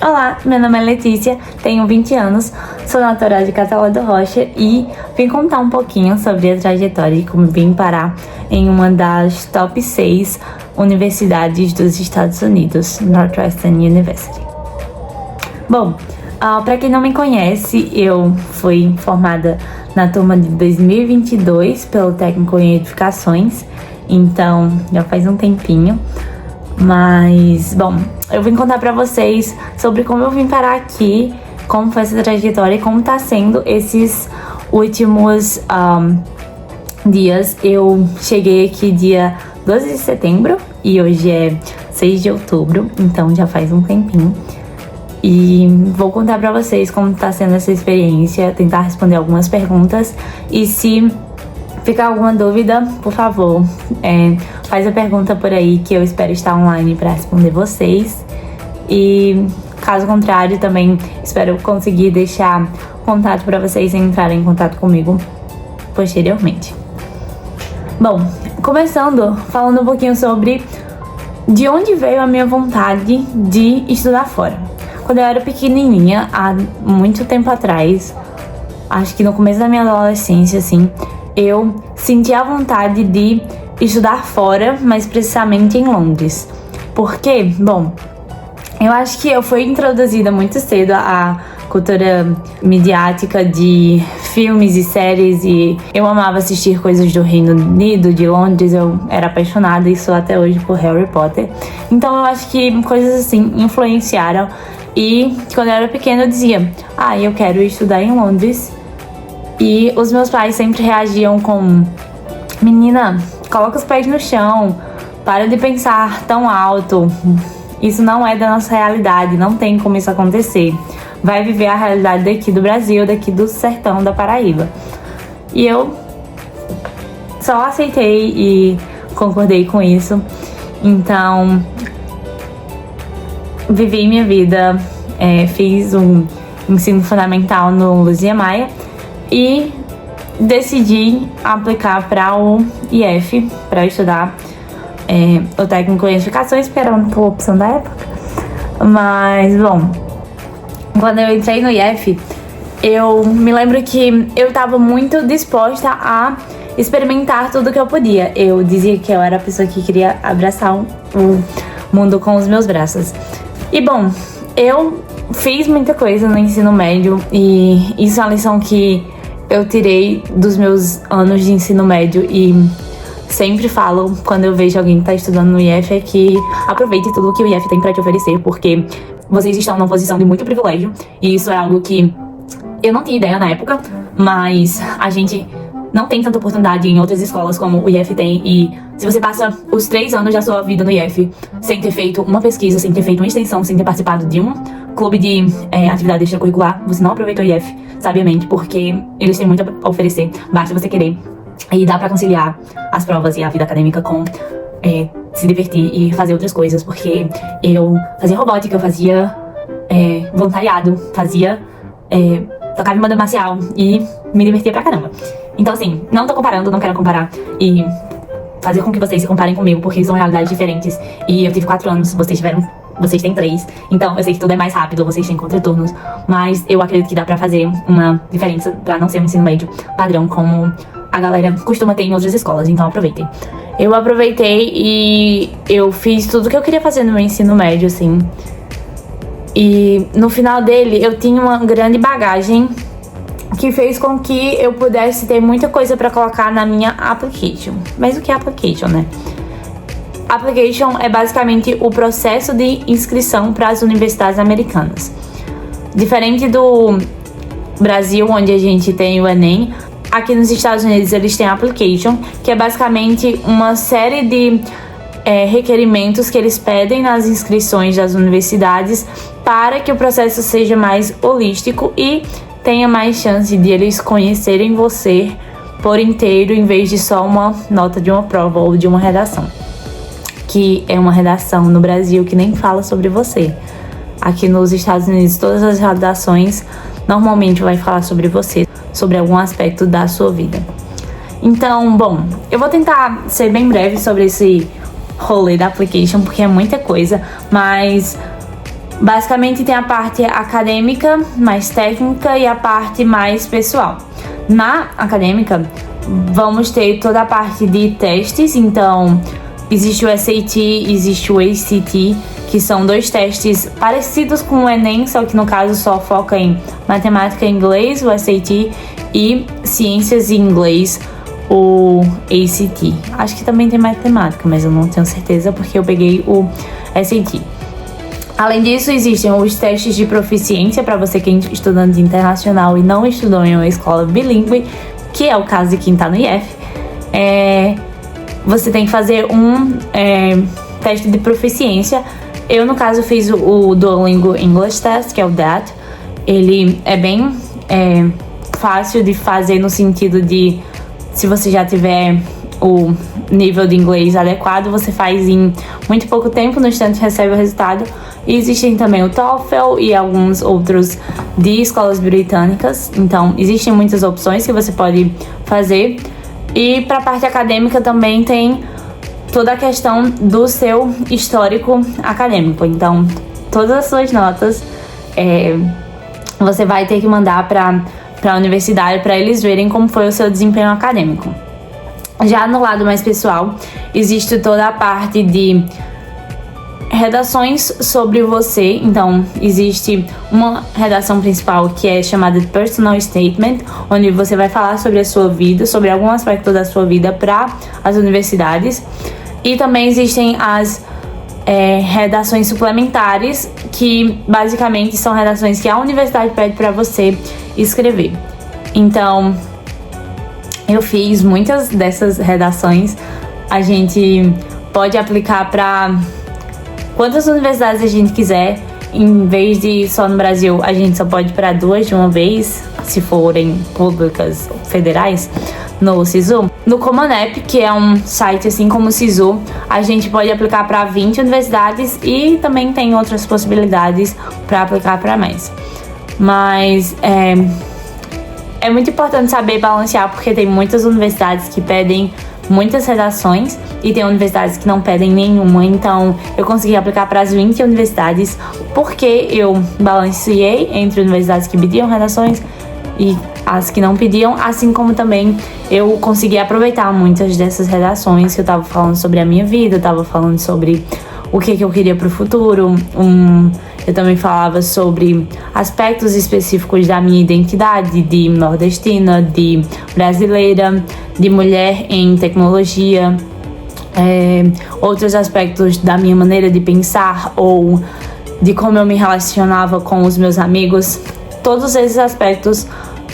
Olá, meu nome é Letícia, tenho 20 anos, sou natural de Catalão do Rocha e vim contar um pouquinho sobre a trajetória de como vim parar em uma das top 6 universidades dos Estados Unidos, Northwestern University. Bom, para quem não me conhece, eu fui formada na turma de 2022 pelo técnico em edificações, então já faz um tempinho. Mas, bom, eu vim contar pra vocês sobre como eu vim parar aqui, como foi essa trajetória e como tá sendo esses últimos dias. Eu cheguei aqui dia 12 de setembro e hoje é 6 de outubro, então já faz um tempinho. E vou contar pra vocês como tá sendo essa experiência, tentar responder algumas perguntas. E se ficar alguma dúvida, por favor, faz a pergunta por aí que eu espero estar online para responder vocês. E caso contrário, também espero conseguir deixar contato para vocês entrarem em contato comigo posteriormente. Bom, começando falando um pouquinho sobre de onde veio a minha vontade de estudar fora. Quando eu era pequenininha, há muito tempo atrás, acho que no começo da minha adolescência, assim, eu senti a vontade de estudar fora, mas precisamente em Londres. Por quê? Bom, eu acho que eu fui introduzida muito cedo à cultura midiática de filmes e séries e eu amava assistir coisas do Reino Unido, de Londres, eu era apaixonada e sou até hoje por Harry Potter. Então eu acho que coisas assim influenciaram e quando eu era pequena eu dizia, eu quero estudar em Londres. E os meus pais sempre reagiam com: menina, coloca os pés no chão, para de pensar tão alto, isso não é da nossa realidade, não tem como isso acontecer, vai viver a realidade daqui do Brasil, daqui do sertão da Paraíba. E eu só aceitei e concordei com isso. Então, vivi minha vida, fiz um ensino fundamental no Luzia Maia e decidi aplicar para o IF, para estudar o técnico em edificações, porque era a única opção da época. Mas, bom, quando eu entrei no IF, eu me lembro que eu estava muito disposta a experimentar tudo que eu podia. Eu dizia que eu era a pessoa que queria abraçar o mundo com os meus braços. E, bom, eu fiz muita coisa no ensino médio e isso é uma lição que eu tirei dos meus anos de ensino médio e sempre falo quando eu vejo alguém que tá estudando no IF é que aproveite tudo que o IF tem pra te oferecer, porque vocês estão numa posição de muito privilégio e isso é algo que eu não tinha ideia na época, mas a gente não tem tanta oportunidade em outras escolas como o IF tem. E se você passa os 3 anos da sua vida no IF sem ter feito uma pesquisa, sem ter feito uma extensão, sem ter participado de um clube de atividade extracurricular, você não aproveitou o IF sabiamente, porque eles têm muito a oferecer, basta você querer. E dá pra conciliar as provas e a vida acadêmica com se divertir e fazer outras coisas, porque eu fazia robótica, eu fazia voluntariado, tocava em banda marcial e me divertia pra caramba. Então, assim, não tô comparando, não quero comparar e fazer com que vocês se comparem comigo, porque são realidades diferentes. E eu tive 4 anos, vocês têm 3, então eu sei que tudo é mais rápido, vocês têm contraturnos, mas eu acredito que dá pra fazer uma diferença pra não ser um ensino médio padrão como a galera costuma ter em outras escolas, então aproveitem. Eu aproveitei e eu fiz tudo que eu queria fazer no meu ensino médio, assim. E no final dele eu tinha uma grande bagagem que fez com que eu pudesse ter muita coisa pra colocar na minha application. Mas o que é application, né? Application é basicamente o processo de inscrição para as universidades americanas. Diferente do Brasil, onde a gente tem o Enem, aqui nos Estados Unidos eles têm a application, que é basicamente uma série de requerimentos que eles pedem nas inscrições das universidades para que o processo seja mais holístico e tenha mais chance de eles conhecerem você por inteiro, em vez de só uma nota de uma prova ou de uma redação, que é uma redação no Brasil que nem fala sobre você. Aqui nos Estados Unidos, todas as redações normalmente vai falar sobre você, sobre algum aspecto da sua vida. Então, bom, eu vou tentar ser bem breve sobre esse rolê da application, porque é muita coisa, mas Basicamente tem a parte acadêmica, mais técnica, e a parte mais pessoal. Na acadêmica, vamos ter toda a parte de testes, então existe o SAT, existe o ACT, que são 2 testes parecidos com o Enem, só que no caso só foca em matemática e inglês, o SAT, e ciências e inglês, o ACT. Acho que também tem matemática, mas eu não tenho certeza porque eu peguei o SAT. Além disso, existem os testes de proficiência para você que é estudante internacional e não estudou em uma escola bilíngue, que é o caso de quem está no IF. Você tem que fazer um teste de proficiência. Eu, no caso, fiz o Duolingo English Test, que é o DAT. Ele é bem fácil de fazer no sentido de, se você já tiver o nível de inglês adequado, você faz em muito pouco tempo, no instante recebe o resultado. E existem também o TOEFL e alguns outros de escolas britânicas. Então, existem muitas opções que você pode fazer. E para a parte acadêmica também tem toda a questão do seu histórico acadêmico. Então, todas as suas notas você vai ter que mandar para a universidade para eles verem como foi o seu desempenho acadêmico. Já no lado mais pessoal, existe toda a parte de redações sobre você. Então, existe uma redação principal que é chamada de Personal Statement, onde você vai falar sobre a sua vida, sobre algum aspecto da sua vida para as universidades. E também existem as redações suplementares, que basicamente são redações que a universidade pede para você escrever. Então, eu fiz muitas dessas redações. A gente pode aplicar para quantas universidades a gente quiser. Em vez de só no Brasil, a gente só pode ir para 2 de uma vez, se forem públicas federais, no SISU. No Common App, que é um site assim como o SISU, a gente pode aplicar para 20 universidades e também tem outras possibilidades para aplicar para mais. Mas é muito importante saber balancear, porque tem muitas universidades que pedem muitas redações e tem universidades que não pedem nenhuma. Então, eu consegui aplicar para as 20 universidades porque eu balanceei entre universidades que pediam redações e as que não pediam, assim como também eu consegui aproveitar muitas dessas redações que eu tava falando sobre a minha vida, eu tava falando sobre o que eu queria pro futuro. Eu também falava sobre aspectos específicos da minha identidade, de nordestina, de brasileira, de mulher em tecnologia, outros aspectos da minha maneira de pensar ou de como eu me relacionava com os meus amigos. Todos esses aspectos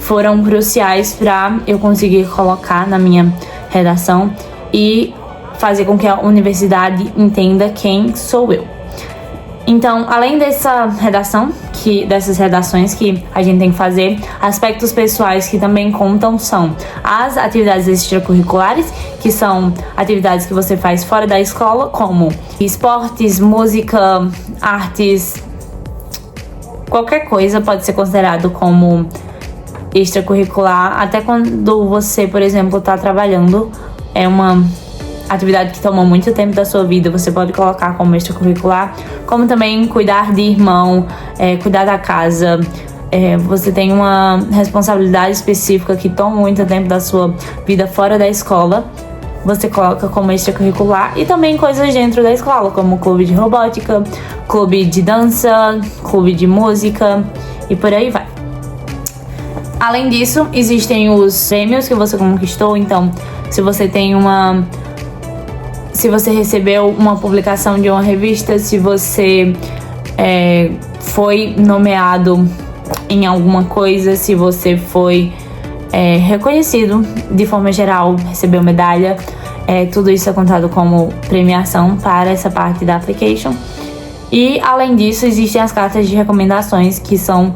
foram cruciais para eu conseguir colocar na minha redação e fazer com que a universidade entenda quem sou eu. Então, além dessa redação, dessas redações que a gente tem que fazer, aspectos pessoais que também contam são as atividades extracurriculares, que são atividades que você faz fora da escola, como esportes, música, artes, qualquer coisa pode ser considerado como extracurricular, até quando você, por exemplo, está trabalhando, é uma atividade que toma muito tempo da sua vida, você pode colocar como extracurricular, como também cuidar de irmão, cuidar da casa. Você tem uma responsabilidade específica que toma muito tempo da sua vida fora da escola, você coloca como extracurricular. E também coisas dentro da escola, como clube de robótica, clube de dança, clube de música e por aí vai. Além disso, existem os prêmios que você conquistou. Então, se você recebeu uma publicação de uma revista, se você foi nomeado em alguma coisa, se você foi reconhecido de forma geral, recebeu medalha, tudo isso é contado como premiação para essa parte da application. E além disso, existem as cartas de recomendações, que são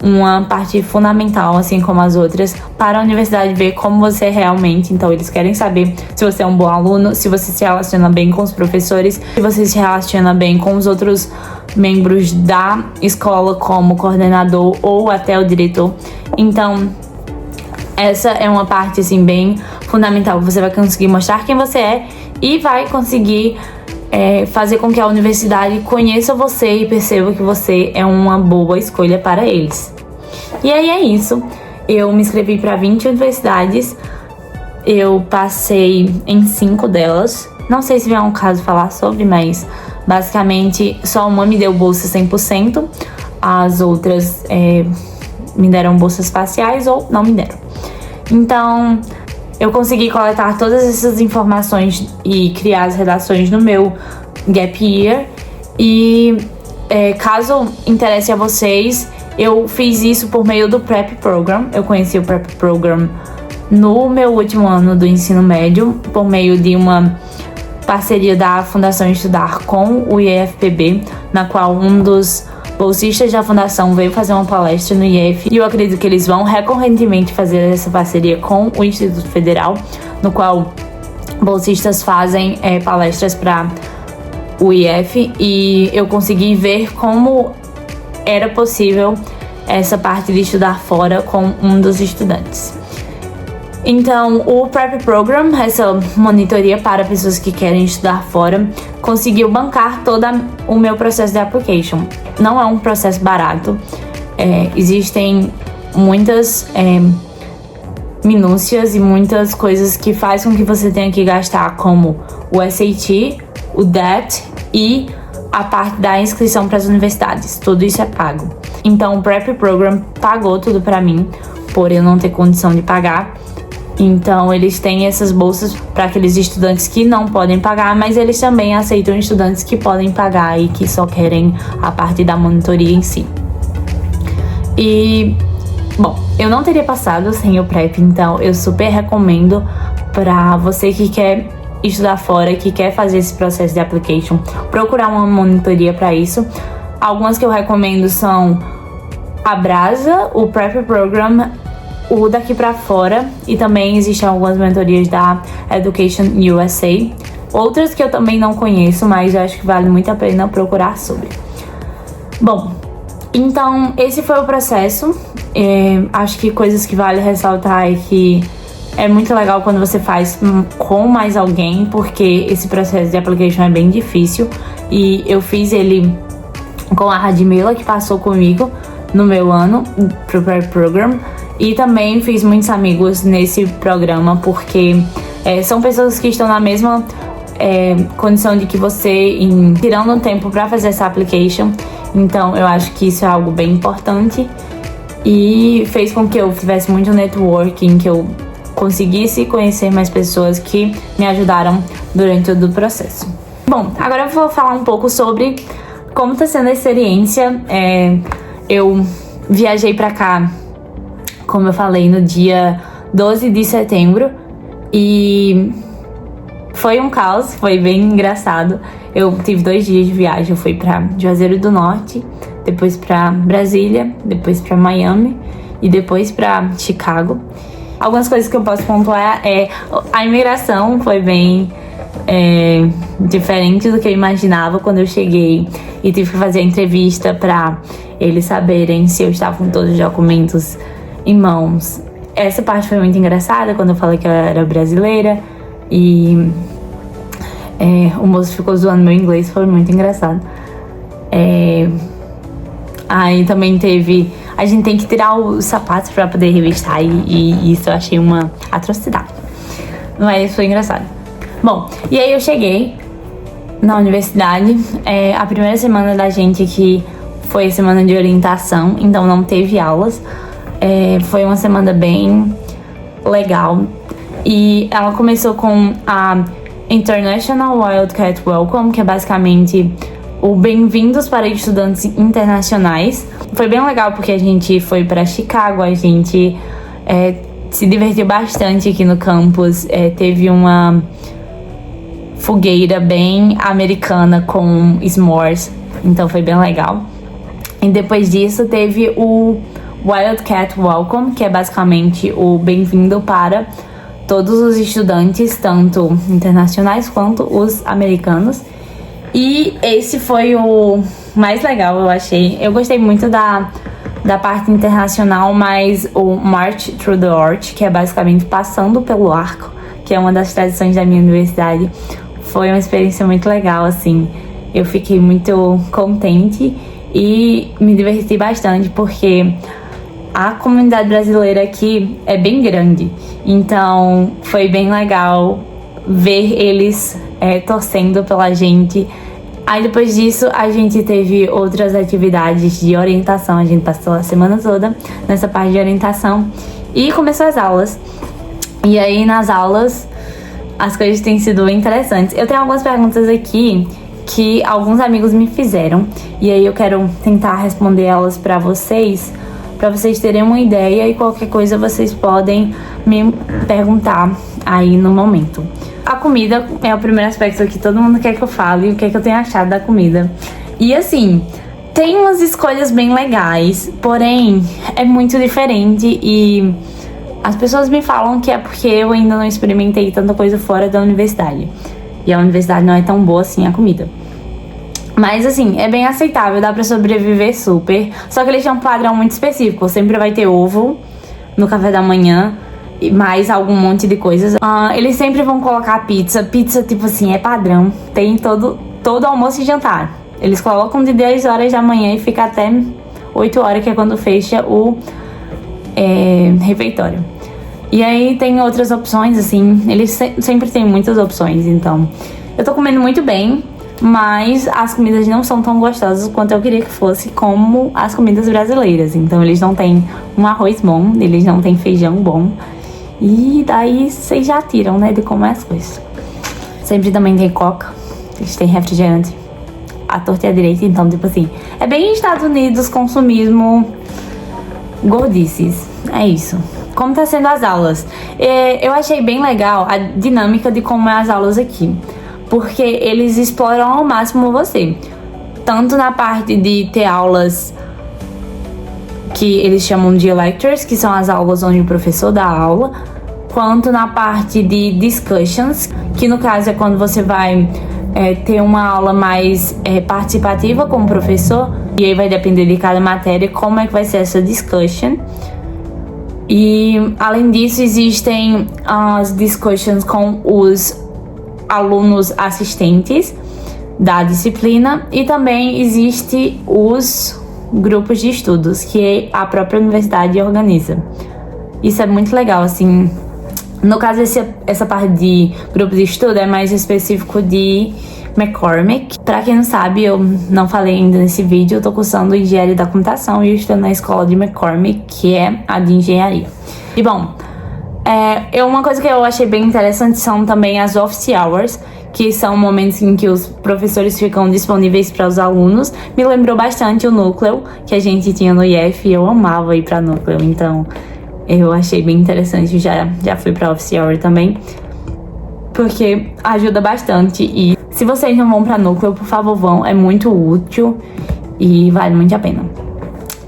uma parte fundamental, assim como as outras, para a universidade ver como você é realmente. Então, eles querem saber se você é um bom aluno, se você se relaciona bem com os professores, se você se relaciona bem com os outros membros da escola, como coordenador ou até o diretor. Então, essa é uma parte, assim, bem fundamental. Você vai conseguir mostrar quem você é e vai conseguir fazer com que a universidade conheça você e perceba que você é uma boa escolha para eles. E aí é isso. Eu me inscrevi para 20 universidades. Eu passei em 5 delas. Não sei se é um caso falar sobre, mas basicamente só uma me deu bolsa 100%. As outras me deram bolsas parciais ou não me deram. Então, eu consegui coletar todas essas informações e criar as redações no meu Gap Year. E caso interesse a vocês, eu fiz isso por meio do Prep Program. Eu conheci o Prep Program no meu último ano do ensino médio, por meio de uma parceria da Fundação Estudar com o IFPB, na qual um dos bolsistas da fundação veio fazer uma palestra no IF, e eu acredito que eles vão recorrentemente fazer essa parceria com o Instituto Federal, no qual bolsistas fazem palestras para o IF, e eu consegui ver como era possível essa parte de estudar fora com um dos estudantes. Então, o Prep Program, essa monitoria para pessoas que querem estudar fora, conseguiu bancar todo o meu processo de application. Não é um processo barato, existem muitas minúcias e muitas coisas que fazem com que você tenha que gastar, como o SAT, o DET e a parte da inscrição para as universidades. Tudo isso é pago. Então, o Prep Program pagou tudo para mim, por eu não ter condição de pagar. Então, eles têm essas bolsas para aqueles estudantes que não podem pagar, mas eles também aceitam estudantes que podem pagar e que só querem a parte da monitoria em si. E, bom, eu não teria passado sem o Prep, então eu super recomendo para você que quer estudar fora, que quer fazer esse processo de application, procurar uma monitoria para isso. Algumas que eu recomendo são a Brasa, o Prep Program, o Daqui Pra Fora, e também existem algumas mentorias da Education USA. Outras que eu também não conheço, mas eu acho que vale muito a pena procurar sobre. Bom, então esse foi o processo. Acho que coisas que vale ressaltar é que é muito legal quando você faz com mais alguém, porque esse processo de application é bem difícil. E eu fiz ele com a Radmila, que passou comigo no meu ano pro Prep Program. E também fiz muitos amigos nesse programa, porque são pessoas que estão na mesma condição de que você, tirando um tempo para fazer essa application. Então eu acho que isso é algo bem importante e fez com que eu tivesse muito networking, que eu conseguisse conhecer mais pessoas que me ajudaram durante todo o processo. Bom, agora eu vou falar um pouco sobre como está sendo a experiência. Eu viajei para cá, como eu falei, no dia 12 de setembro, e foi um caos, foi bem engraçado. Eu tive 2 dias de viagem, eu fui pra Juazeiro do Norte, depois pra Brasília, depois pra Miami e depois pra Chicago. Algumas coisas que eu posso pontuar a imigração foi bem diferente do que eu imaginava quando eu cheguei e tive que fazer a entrevista pra eles saberem se eu estava com todos os documentos em mãos. Essa parte foi muito engraçada, quando eu falei que eu era brasileira e o moço ficou zoando meu inglês, foi muito engraçado. Aí também teve, a gente tem que tirar os sapatos para poder revistar, e isso eu achei uma atrocidade, mas foi engraçado. Bom, e aí eu cheguei na universidade, a primeira semana da gente aqui foi a semana de orientação, então não teve aulas. Foi uma semana bem legal, e ela começou com a International Wildcat Welcome, que é basicamente o bem-vindos para estudantes internacionais. Foi bem legal porque a gente foi para Chicago, a gente se divertiu bastante aqui no campus, teve uma fogueira bem americana com s'mores, então foi bem legal. E depois disso teve o Wildcat Welcome, que é basicamente o bem-vindo para todos os estudantes, tanto internacionais quanto os americanos. E esse foi o mais legal, eu achei. Eu gostei muito da parte internacional, mas o March Through the Arch, que é basicamente passando pelo arco, que é uma das tradições da minha universidade, foi uma experiência muito legal, assim. Eu fiquei muito contente e me diverti bastante, porque a comunidade brasileira aqui é bem grande. Então foi bem legal ver eles torcendo pela gente. Aí depois disso a gente teve outras atividades de orientação. A gente passou a semana toda nessa parte de orientação e começou as aulas. E aí nas aulas as coisas têm sido bem interessantes. Eu tenho algumas perguntas aqui que alguns amigos me fizeram, e aí eu quero tentar responder elas pra vocês terem uma ideia, e qualquer coisa vocês podem me perguntar aí no momento. A comida é o primeiro aspecto que todo mundo quer que eu fale, o que é que eu tenho achado da comida. E assim, tem umas escolhas bem legais, porém é muito diferente, e as pessoas me falam que é porque eu ainda não experimentei tanta coisa fora da universidade. E a universidade não é tão boa assim a comida. Mas assim, é bem aceitável, dá pra sobreviver super. Só que eles têm um padrão muito específico. Sempre vai ter ovo no café da manhã e mais algum monte de coisas. Eles sempre vão colocar pizza. Pizza, tipo assim, é padrão. Tem todo almoço e jantar. Eles colocam de 10 horas da manhã e fica até 8 horas, que é quando fecha o refeitório. E aí tem outras opções, assim, eles sempre têm muitas opções, então eu tô comendo muito bem, mas as comidas não são tão gostosas quanto eu queria que fosse, como as comidas brasileiras. Então eles não têm um arroz bom, eles não têm feijão bom, e daí vocês já tiram, né, de como é as coisas. Sempre também tem coca, eles têm refrigerante à torta e à direita, então tipo assim, é bem Estados Unidos, consumismo, gordices, é isso. Como tá sendo as aulas? Eu achei bem legal a dinâmica de como é as aulas aqui, porque eles exploram ao máximo você. Tanto na parte de ter aulas que eles chamam de lectures, que são as aulas onde o professor dá aula, quanto na parte de discussions, que no caso é quando você vai ter uma aula mais participativa com o professor, e aí vai depender de cada matéria como é que vai ser essa discussion. E além disso existem as discussions com os alunos assistentes da disciplina, e também existe os grupos de estudos que a própria universidade organiza. Isso é muito legal, assim. No caso, essa parte de grupo de estudo é mais específico de McCormick. Pra quem não sabe, eu não falei ainda nesse vídeo, eu tô cursando engenharia da computação e eu estou na escola de McCormick, que é a de engenharia. E bom, uma coisa que eu achei bem interessante são também as office hours, que são momentos em que os professores ficam disponíveis para os alunos. Me lembrou bastante o núcleo que a gente tinha no IF, e eu amava ir pra núcleo, então eu achei bem interessante. Já fui pra office hour também, porque ajuda bastante. E se vocês não vão pra núcleo, por favor vão, é muito útil e vale muito a pena.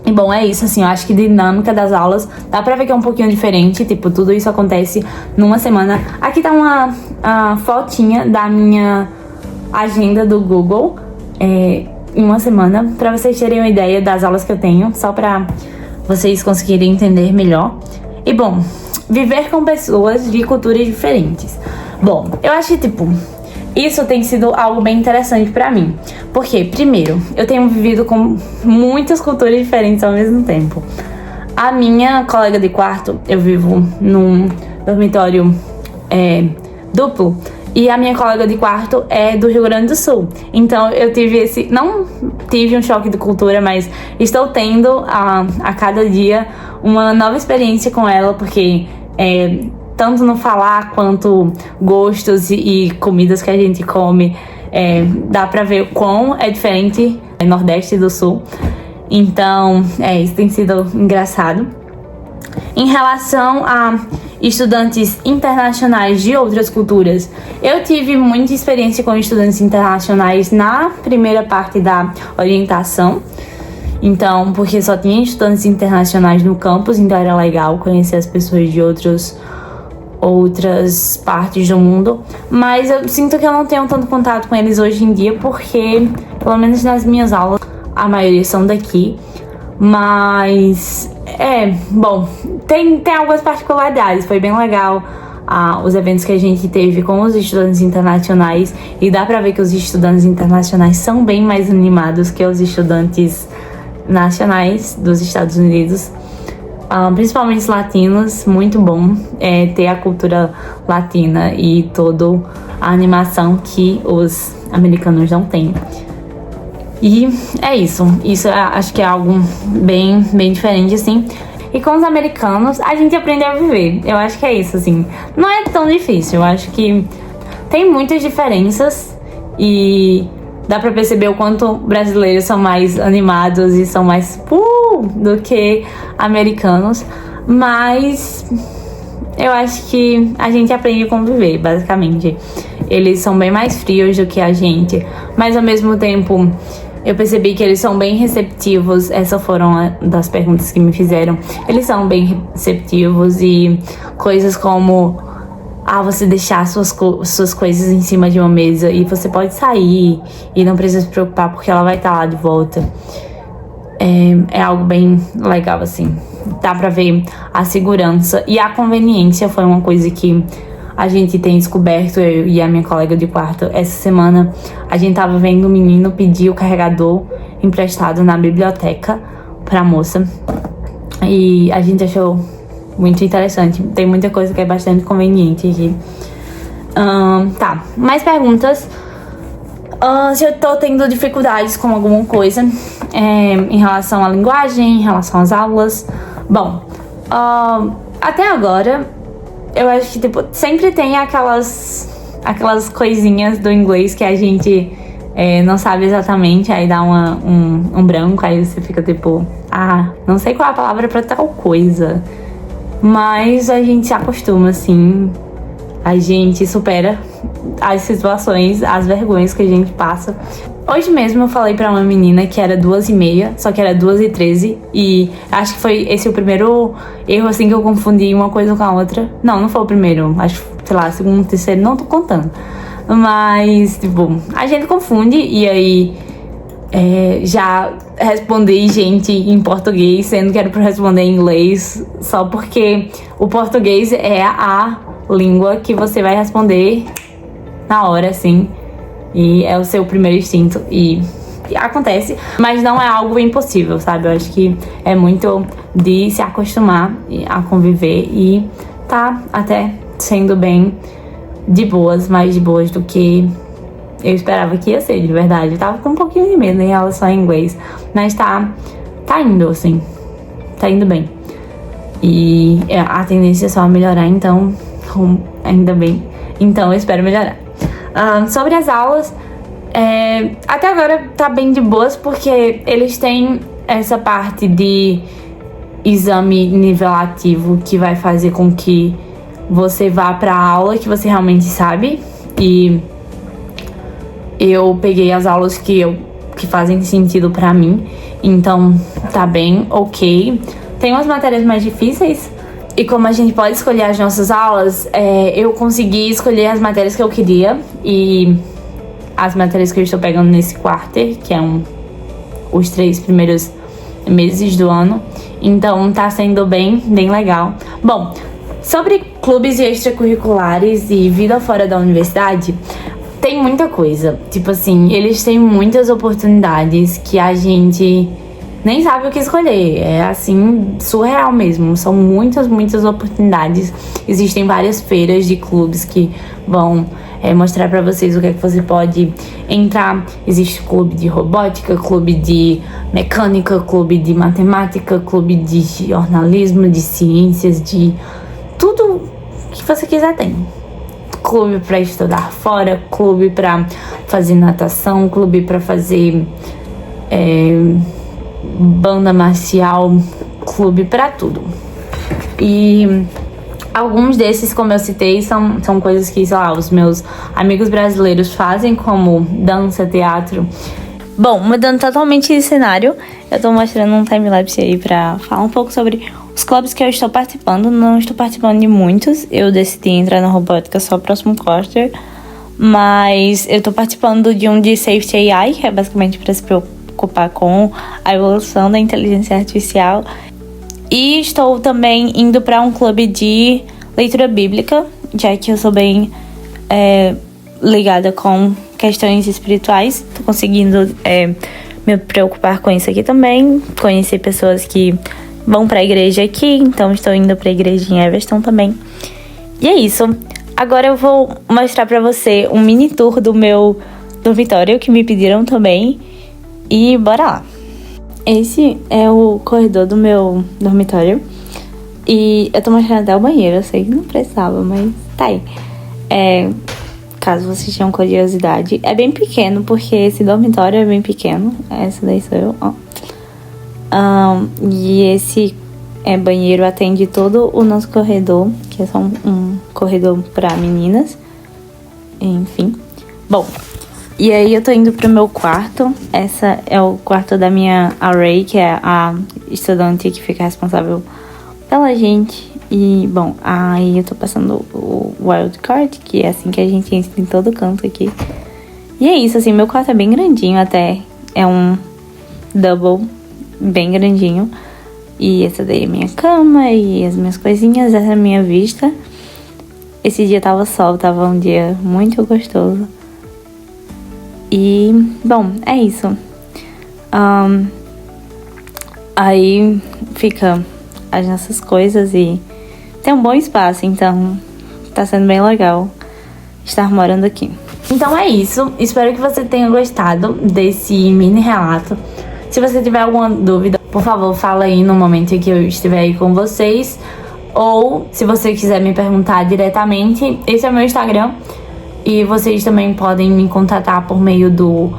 E bom, é isso, assim, eu acho que a dinâmica das aulas dá pra ver que é um pouquinho diferente, tipo, tudo isso acontece numa semana. Aqui tá uma fotinha da minha agenda do Google em uma semana, pra vocês terem uma ideia das aulas que eu tenho, só pra vocês conseguirem entender melhor. E bom, viver com pessoas de culturas diferentes. Bom, eu acho que, tipo, isso tem sido algo bem interessante pra mim. Porque, primeiro, eu tenho vivido com muitas culturas diferentes ao mesmo tempo. A minha colega de quarto, eu vivo num dormitório duplo, e a minha colega de quarto é do Rio Grande do Sul. Então eu tive não tive um choque de cultura, mas estou tendo a cada dia uma nova experiência com ela, porque tanto no falar quanto gostos e comidas que a gente come, dá pra ver o quão é diferente Nordeste do Sul. Então, isso tem sido engraçado. Em relação a estudantes internacionais de outras culturas, eu tive muita experiência com estudantes internacionais na primeira parte da orientação. Então, porque só tinha estudantes internacionais no campus, então era legal conhecer as pessoas de outras partes do mundo. Mas eu sinto que eu não tenho tanto contato com eles hoje em dia, porque, pelo menos nas minhas aulas, a maioria são daqui. Mas, bom, tem algumas particularidades. Foi bem legal os eventos que a gente teve com os estudantes internacionais, e dá pra ver que os estudantes internacionais são bem mais animados que os estudantes nacionais dos Estados Unidos, principalmente os latinos. Muito bom ter a cultura latina e toda a animação que os americanos não têm. E é isso. Acho que é algo bem diferente, assim. E com os americanos, a gente aprende a viver. Eu acho que é isso, assim. Não é tão difícil. Eu acho que tem muitas diferenças e dá pra perceber o quanto brasileiros são mais animados e são mais do que americanos. Mas eu acho que a gente aprende a conviver, basicamente. Eles são bem mais frios do que a gente, mas ao mesmo tempo eu percebi que eles são bem receptivos. Essas foram das perguntas que me fizeram. Eles são bem receptivos e coisas como você deixar suas coisas em cima de uma mesa e você pode sair e não precisa se preocupar porque ela vai estar lá de volta. É algo bem legal, assim. Dá pra ver a segurança e a conveniência. Foi uma coisa que a gente tem descoberto, eu e a minha colega de quarto. Essa semana a gente tava vendo um menino pedir o carregador emprestado na biblioteca pra moça, e a gente achou muito interessante. Tem muita coisa que é bastante conveniente aqui. Tá, mais perguntas. Se eu tô tendo dificuldades com alguma coisa em relação à linguagem, em relação às aulas. Bom, até agora eu acho que sempre tem aquelas coisinhas do inglês que a gente não sabe exatamente, aí dá um branco, aí você fica não sei qual é a palavra pra tal coisa. Mas a gente se acostuma, assim. A gente supera as situações, as vergonhas que a gente passa. Hoje mesmo eu falei pra uma menina que era 2h30, só que era 2h13. E acho que foi esse o primeiro erro, assim, que eu confundi uma coisa com a outra. Não foi o primeiro. Acho, sei lá, segundo, terceiro, não tô contando. Mas, a gente confunde e aí já respondi gente em português, sendo que era pra responder em inglês, só porque o português é a língua que você vai responder na hora, assim, e é o seu primeiro instinto, e acontece, mas não é algo impossível, sabe? Eu acho que é muito de se acostumar a conviver e tá até sendo bem de boas, mais de boas do que eu esperava que ia ser, de verdade. Eu tava com um pouquinho de medo em relação ao inglês, mas tá indo, assim, tá indo bem. E a tendência é só melhorar, então, ainda bem. Então, eu espero melhorar. Sobre as aulas, até agora tá bem de boas, porque eles têm essa parte de exame nivelativo que vai fazer com que você vá pra aula que você realmente sabe. E eu peguei as aulas que fazem sentido pra mim, então tá bem ok. Tem umas matérias mais difíceis, e como a gente pode escolher as nossas aulas, eu consegui escolher as matérias que eu queria, e as matérias que eu estou pegando nesse quarter, que é os 3 primeiros meses do ano, então tá sendo bem legal. Bom, sobre clubes extracurriculares e vida fora da universidade, tem muita coisa. Eles têm muitas oportunidades que a gente nem sabe o que escolher. É assim, surreal mesmo. São muitas oportunidades. Existem várias feiras de clubes que vão mostrar pra vocês o que é que você pode entrar. Existe clube de robótica, clube de mecânica, clube de matemática, clube de jornalismo, de ciências, de tudo que você quiser tem. Clube pra estudar fora, clube pra fazer natação, clube pra fazer banda marcial, clube pra tudo. E alguns desses, como eu citei, são coisas que, sei lá, os meus amigos brasileiros fazem, como dança, teatro. Bom, mudando totalmente de cenário, eu tô mostrando um timelapse aí pra falar um pouco sobre os clubes que eu estou participando. Não estou participando de muitos, eu decidi entrar na robótica só próximo quarter, mas eu tô participando de um de Safety AI, que é basicamente para se preocupar com a evolução da inteligência artificial. E estou também indo para um clube de leitura bíblica, já que eu sou bem ligada com questões espirituais. Tô conseguindo me preocupar com isso aqui também. Conhecer pessoas que vão pra igreja aqui, então estou indo pra igreja em Everton também. E é isso. Agora eu vou mostrar pra você um mini tour do meu dormitório, que me pediram também. E bora lá. Esse é o corredor do meu dormitório. E eu tô mostrando até o banheiro. Eu sei que não precisava, mas tá aí. Caso vocês tenham curiosidade. É bem pequeno, porque esse dormitório é bem pequeno. Essa daí sou eu, ó. E esse banheiro atende todo o nosso corredor, que é só um corredor pra meninas. Enfim. Bom, e aí eu tô indo pro meu quarto. Essa é o quarto da minha Array, que é a estudante que fica responsável pela gente. E, bom, aí eu tô passando o wildcard, que é assim que a gente entra em todo canto aqui. E é isso, assim, meu quarto é bem grandinho até. É um double bem grandinho. E essa daí é minha cama e as minhas coisinhas. Essa é a minha vista. Esse dia tava sol, tava um dia muito gostoso. E, bom, é isso. Aí fica as nossas coisas e tem um bom espaço, então tá sendo bem legal estar morando aqui. Então é isso, espero que você tenha gostado desse mini relato. Se você tiver alguma dúvida, por favor, fala aí no momento em que eu estiver aí com vocês. Ou se você quiser me perguntar diretamente, esse é o meu Instagram. E vocês também podem me contatar por meio do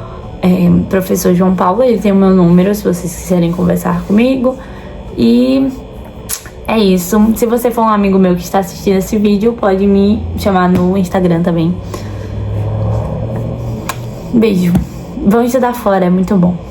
professor João Paulo. Ele tem o meu número, se vocês quiserem conversar comigo. E é isso. Se você for um amigo meu que está assistindo esse vídeo, pode me chamar no Instagram também. Beijo. Vão estudar fora, é muito bom.